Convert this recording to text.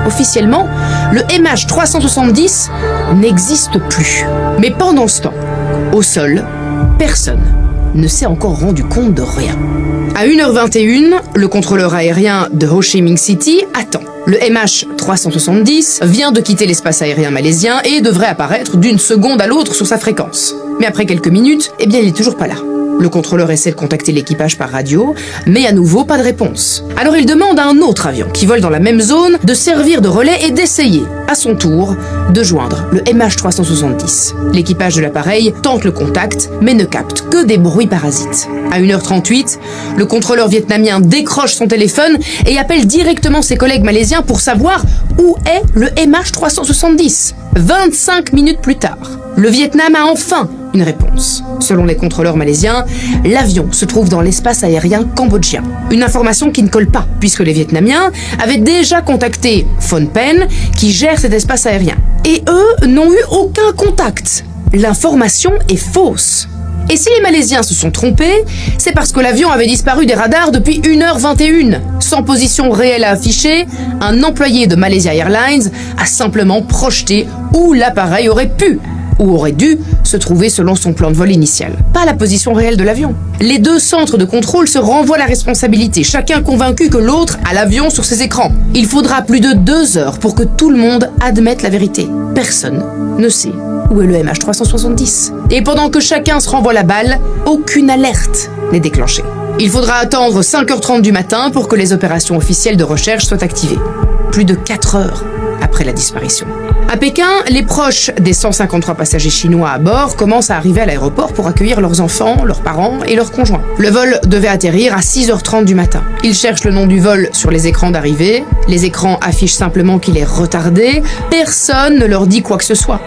Officiellement, le MH370 n'existe plus. Mais pendant ce temps, au sol, personne ne s'est encore rendu compte de rien. À 1h21, le contrôleur aérien de Ho Chi Minh City attend. Le MH370 vient de quitter l'espace aérien malaisien et devrait apparaître d'une seconde à l'autre sur sa fréquence. Mais après quelques minutes, il est toujours pas là. Le contrôleur essaie de contacter l'équipage par radio, mais à nouveau pas de réponse. Alors il demande à un autre avion qui vole dans la même zone de servir de relais et d'essayer, à son tour, de joindre le MH370. L'équipage de l'appareil tente le contact, mais ne capte que des bruits parasites. À 1h38, le contrôleur vietnamien décroche son téléphone et appelle directement ses collègues malaisiens pour savoir où est le MH370. 25 minutes plus tard, le Vietnam a enfin une réponse. Selon les contrôleurs malaisiens, l'avion se trouve dans l'espace aérien cambodgien. Une information qui ne colle pas, puisque les Vietnamiens avaient déjà contacté Phnom Penh, qui gère cet espace aérien. Et eux n'ont eu aucun contact. L'information est fausse. Et si les Malaisiens se sont trompés, c'est parce que l'avion avait disparu des radars depuis 1h21. Sans position réelle à afficher, un employé de Malaysia Airlines a simplement projeté où l'appareil aurait pu ou aurait dû se trouver selon son plan de vol initial. Pas la position réelle de l'avion. Les deux centres de contrôle se renvoient la responsabilité, chacun convaincu que l'autre a l'avion sur ses écrans. Il faudra plus de 2 heures pour que tout le monde admette la vérité. Personne ne sait où est le MH370. Et pendant que chacun se renvoie la balle, aucune alerte n'est déclenchée. Il faudra attendre 5h30 du matin pour que les opérations officielles de recherche soient activées. Plus de 4 heures après la disparition. À Pékin, les proches des 153 passagers chinois à bord commencent à arriver à l'aéroport pour accueillir leurs enfants, leurs parents et leurs conjoints. Le vol devait atterrir à 6h30 du matin. Ils cherchent le nom du vol sur les écrans d'arrivée. Les écrans affichent simplement qu'il est retardé. Personne ne leur dit quoi que ce soit.